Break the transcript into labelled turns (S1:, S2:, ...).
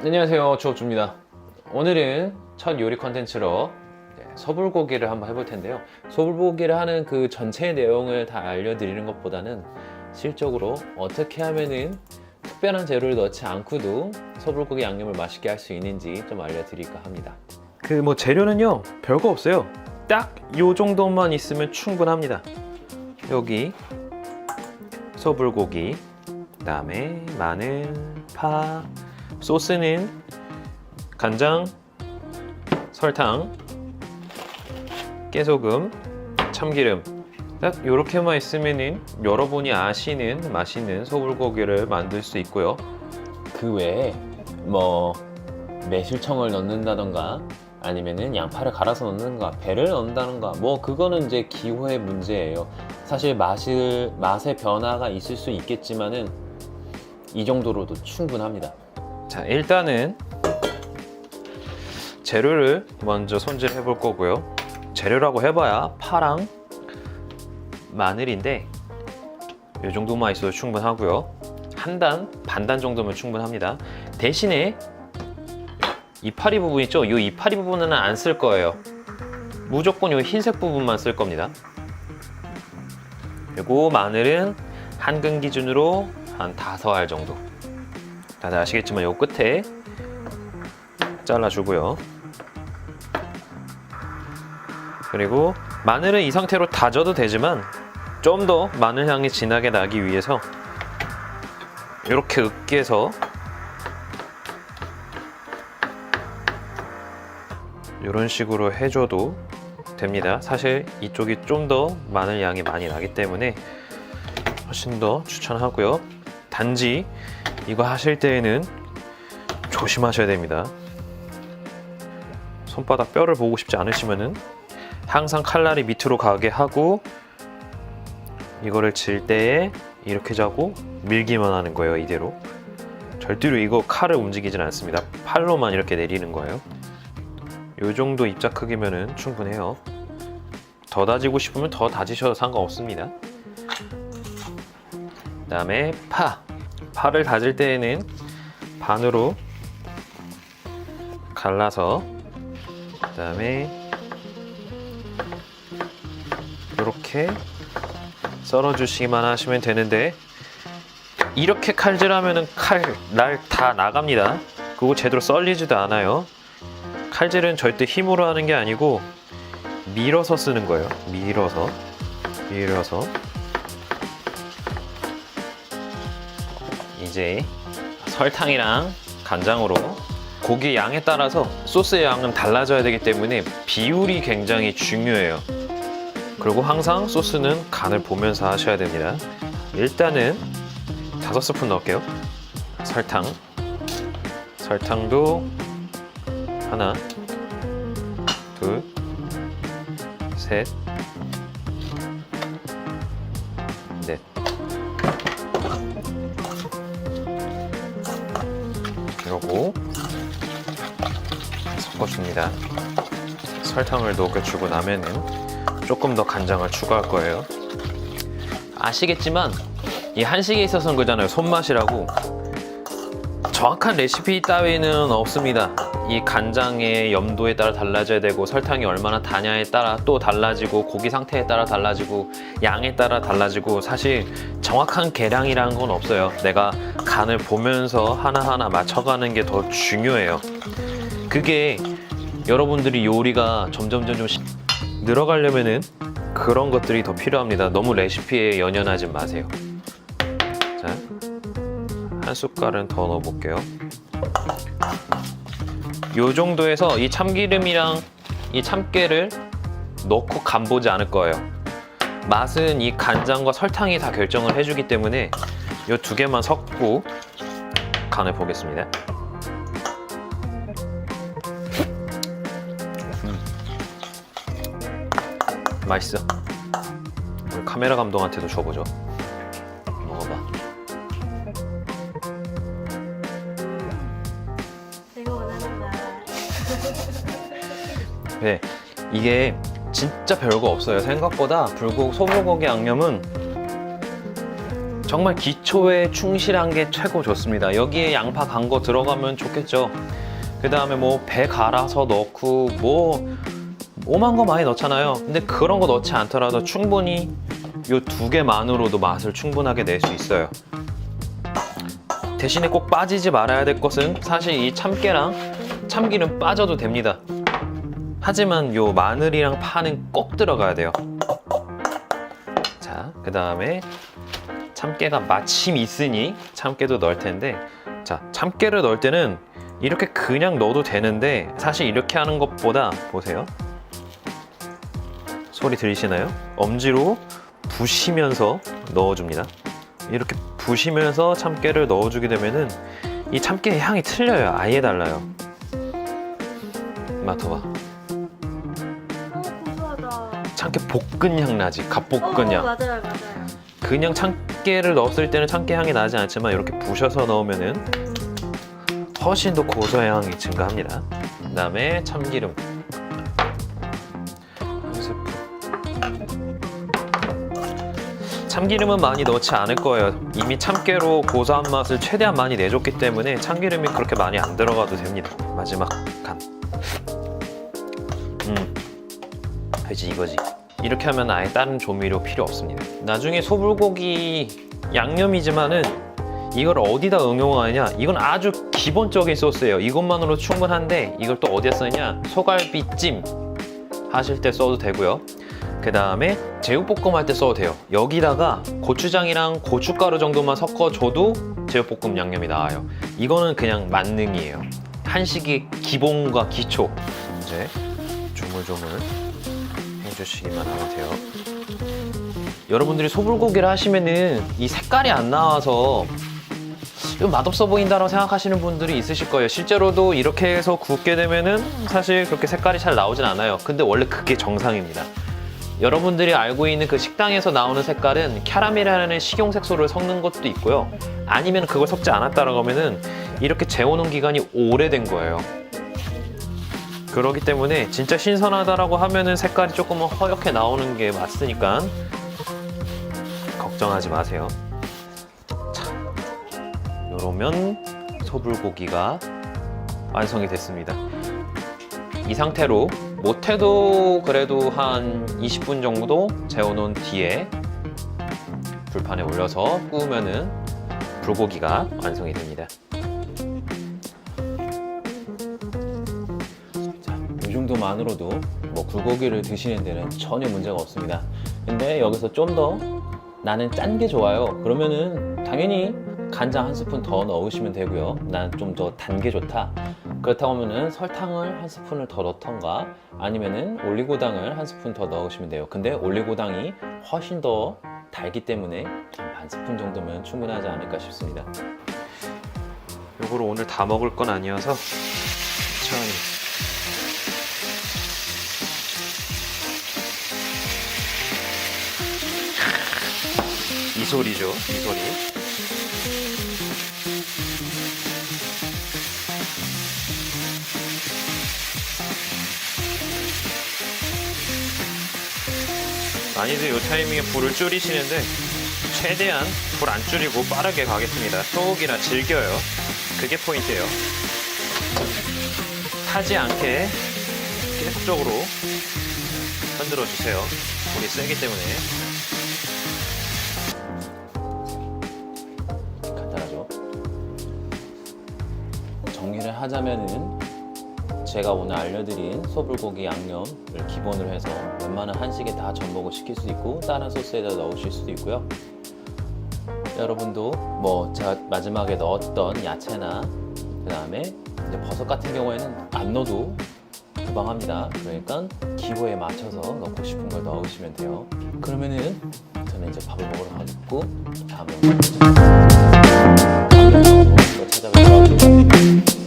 S1: 안녕하세요, 주업주입니다. 오늘은 첫 요리 컨텐츠로 소불고기를 한번 해볼 텐데요. 소불고기를 하는 그 전체 내용을 다 알려드리는 것보다는 실적으로 어떻게 하면은 특별한 재료를 넣지 않고도 소불고기 양념을 맛있게 할 수 있는지 좀 알려드릴까 합니다. 그 재료는요 별거 없어요. 딱 요 정도만 있으면 충분합니다. 여기 소불고기, 그 다음에 마늘, 파, 소스는 간장, 설탕, 깨소금, 참기름. 딱 이렇게만 있으면은 여러분이 아시는 맛있는 소불고기를 만들 수 있고요. 그 외에 매실청을 넣는다던가 아니면은 양파를 갈아서 넣는가 배를 넣는다던가 그거는 이제 기호의 문제예요. 사실 맛의 변화가 있을 수 있겠지만은 이 정도로도 충분합니다. 자, 일단은 재료를 먼저 손질해 볼 거고요. 재료라고 해봐야 파랑 마늘인데 이 정도만 있어도 충분하고요. 한 단, 반단 정도면 충분합니다. 대신에 이파리 부분 있죠? 이 이파리 부분은 안 쓸 거예요. 무조건 이 흰색 부분만 쓸 겁니다. 그리고 마늘은 한 근 기준으로 한 5알 정도. 다들 아시겠지만 요 끝에 잘라주고요. 그리고 마늘은 이 상태로 다져도 되지만 좀 더 마늘 향이 진하게 나기 위해서 이렇게 으깨서 이런 식으로 해줘도 됩니다. 사실 이쪽이 좀 더 마늘 향이 많이 나기 때문에 훨씬 더 추천하고요. 단지 이거 하실 때에는 조심하셔야 됩니다. 손바닥 뼈를 보고 싶지 않으시면은 항상 칼날이 밑으로 가게 하고 이거를 질 때에 이렇게 자고 밀기만 하는 거예요. 이대로 절대로 이거 칼을 움직이진 않습니다. 팔로만 이렇게 내리는 거예요. 이 정도 입자 크기면은 충분해요. 더 다지고 싶으면 더 다지셔도 상관없습니다. 그 다음에 파를 다질 때에는 반으로 갈라서 그 다음에 이렇게 썰어주시기만 하시면 되는데 이렇게 칼질하면은 칼날 다 나갑니다. 그거 제대로 썰리지도 않아요. 칼질은 절대 힘으로 하는 게 아니고 밀어서 쓰는 거예요. 밀어서 이제 설탕이랑 간장으로 고기 양에 따라서 소스의 양은 달라져야 되기 때문에 비율이 굉장히 중요해요. 그리고 항상 소스는 간을 보면서 하셔야 됩니다. 일단은 5스푼 넣을게요. 설탕도 하나, 둘, 셋, 넷. 이러고 섞어줍니다. 설탕을 녹여주고 나면은 조금 더 간장을 추가할 거예요. 아시겠지만 이 한식에 있어서는 그잖아요. 손맛이라고 정확한 레시피 따위는 없습니다. 이 간장의 염도에 따라 달라져야 되고 설탕이 얼마나 다냐에 따라 또 달라지고 고기 상태에 따라 달라지고 양에 따라 달라지고 사실 정확한 계량이라는 건 없어요. 내가 간을 보면서 하나하나 맞춰가는 게 더 중요해요. 그게 여러분들이 요리가 점점 늘어가려면은 그런 것들이 더 필요합니다. 너무 레시피에 연연하지 마세요. 자, 한 숟갈은 더 넣어볼게요. 요 정도에서 이 참기름이랑 이 참깨를 넣고 간 보지 않을 거예요. 맛은 이 간장과 설탕이 다 결정을 해주기 때문에 요 2개만 섞고 간을 보겠습니다. 맛있어. 우리 카메라 감독한테도 줘보죠. 먹어봐.
S2: 내가 원하는 맛.
S1: 네, 이게 진짜 별거 없어요. 생각보다 소불고기 양념은 정말 기초에 충실한 게 최고 좋습니다. 여기에 양파 간 거 들어가면 좋겠죠. 그 다음에 뭐 배 갈아서 넣고 뭐 오만 거 많이 넣잖아요. 근데 그런 거 넣지 않더라도 충분히 요 두 개만으로도 맛을 충분하게 낼 수 있어요. 대신에 꼭 빠지지 말아야 될 것은 사실 이 참깨랑 참기름 빠져도 됩니다. 하지만 요 마늘이랑 파는 꼭 들어가야 돼요. 자, 그 다음에 참깨가 마침 있으니 참깨도 넣을 텐데, 자, 참깨를 넣을 때는 이렇게 그냥 넣어도 되는데 사실 이렇게 하는 것보다 보세요. 소리 들리시나요? 엄지로 부시면서 넣어줍니다. 이렇게 부시면서 참깨를 넣어주게 되면은 이 참깨의 향이 틀려요. 아예 달라요. 맡아봐.
S2: 고소하다.
S1: 참깨 볶은 향 나지. 갓볶은 향.
S2: 맞아요.
S1: 그냥 참깨를 넣었을 때는 참깨 향이 나지 않지만 이렇게 부셔서 넣으면은 훨씬 더 고소의 향이 증가합니다. 그 다음에 참기름 한 스푼. 참기름은 많이 넣지 않을 거예요. 이미 참깨로 고소한 맛을 최대한 많이 내줬기 때문에 참기름이 그렇게 많이 안 들어가도 됩니다. 마지막 간. 그지 이거지. 이렇게 하면 아예 다른 조미료 필요 없습니다. 나중에 소불고기 양념이지만은 이걸 어디다 응용하느냐, 이건 아주 기본적인 소스예요. 이것만으로 충분한데 이걸 또 어디에 쓰느냐, 소갈비찜 하실 때 써도 되고요. 그 다음에 제육볶음 할 때 써도 돼요. 여기다가 고추장이랑 고춧가루 정도만 섞어줘도 제육볶음 양념이 나와요. 이거는 그냥 만능이에요. 한식의 기본과 기초. 이제 조물조물 해주시기만 하면 돼요. 여러분들이 소불고기를 하시면은 이 색깔이 안 나와서 이거 맛없어 보인다라고 생각하시는 분들이 있으실 거예요. 실제로도 이렇게 해서 굽게 되면은 사실 그렇게 색깔이 잘 나오진 않아요. 근데 원래 그게 정상입니다. 여러분들이 알고 있는 그 식당에서 나오는 색깔은 캐러멜이라는 식용색소를 섞는 것도 있고요. 아니면 그걸 섞지 않았다라고 하면은 이렇게 재워놓은 기간이 오래된 거예요. 그렇기 때문에 진짜 신선하다라고 하면은 색깔이 조금은 허옇게 나오는 게 맞으니까 걱정하지 마세요. 자, 이러면 소불고기가 완성이 됐습니다. 이 상태로 못해도 그래도 한 20분 정도 재워놓은 뒤에 불판에 올려서 구우면은 불고기가 완성이 됩니다. 자, 이 정도만으로도 뭐 불고기를 드시는 데는 전혀 문제가 없습니다. 근데 여기서 좀 더 나는 짠 게 좋아요. 그러면은 당연히 간장 한 스푼 더 넣으시면 되고요. 난 좀 더 단 게 좋다. 그렇다고 하면은 설탕을 한 스푼을 더 넣던가 아니면은 올리고당을 한 스푼 더 넣으시면 돼요. 근데 올리고당이 훨씬 더 달기 때문에 반 스푼 정도면 충분하지 않을까 싶습니다. 요거를 오늘 다 먹을 건 아니어서 천천히. 이 소리죠, 이 소리. 많이들 이 타이밍에 불을 줄이시는데 최대한 불 안 줄이고 빠르게 가겠습니다. 소고기라 질겨요. 그게 포인트예요. 타지 않게 계속적으로 흔들어 주세요. 불이 세기 때문에. 간단하죠. 정리를 하자면은 제가 오늘 알려드린 소불고기 양념을 기본으로 해서 웬만한 한식에 다 전복을 시킬 수 있고 다른 소스에다 넣으실 수도 있고요. 여러분도 뭐 제가 마지막에 넣었던 야채나 그 다음에 이제 버섯 같은 경우에는 안 넣어도 무방합니다. 그러니까 기호에 맞춰서 넣고 싶은 걸 넣으시면 돼요. 그러면은 저는 이제 밥을 먹으러 가겠고 다음에 영상에서 찾아뵙도록 하겠습니다.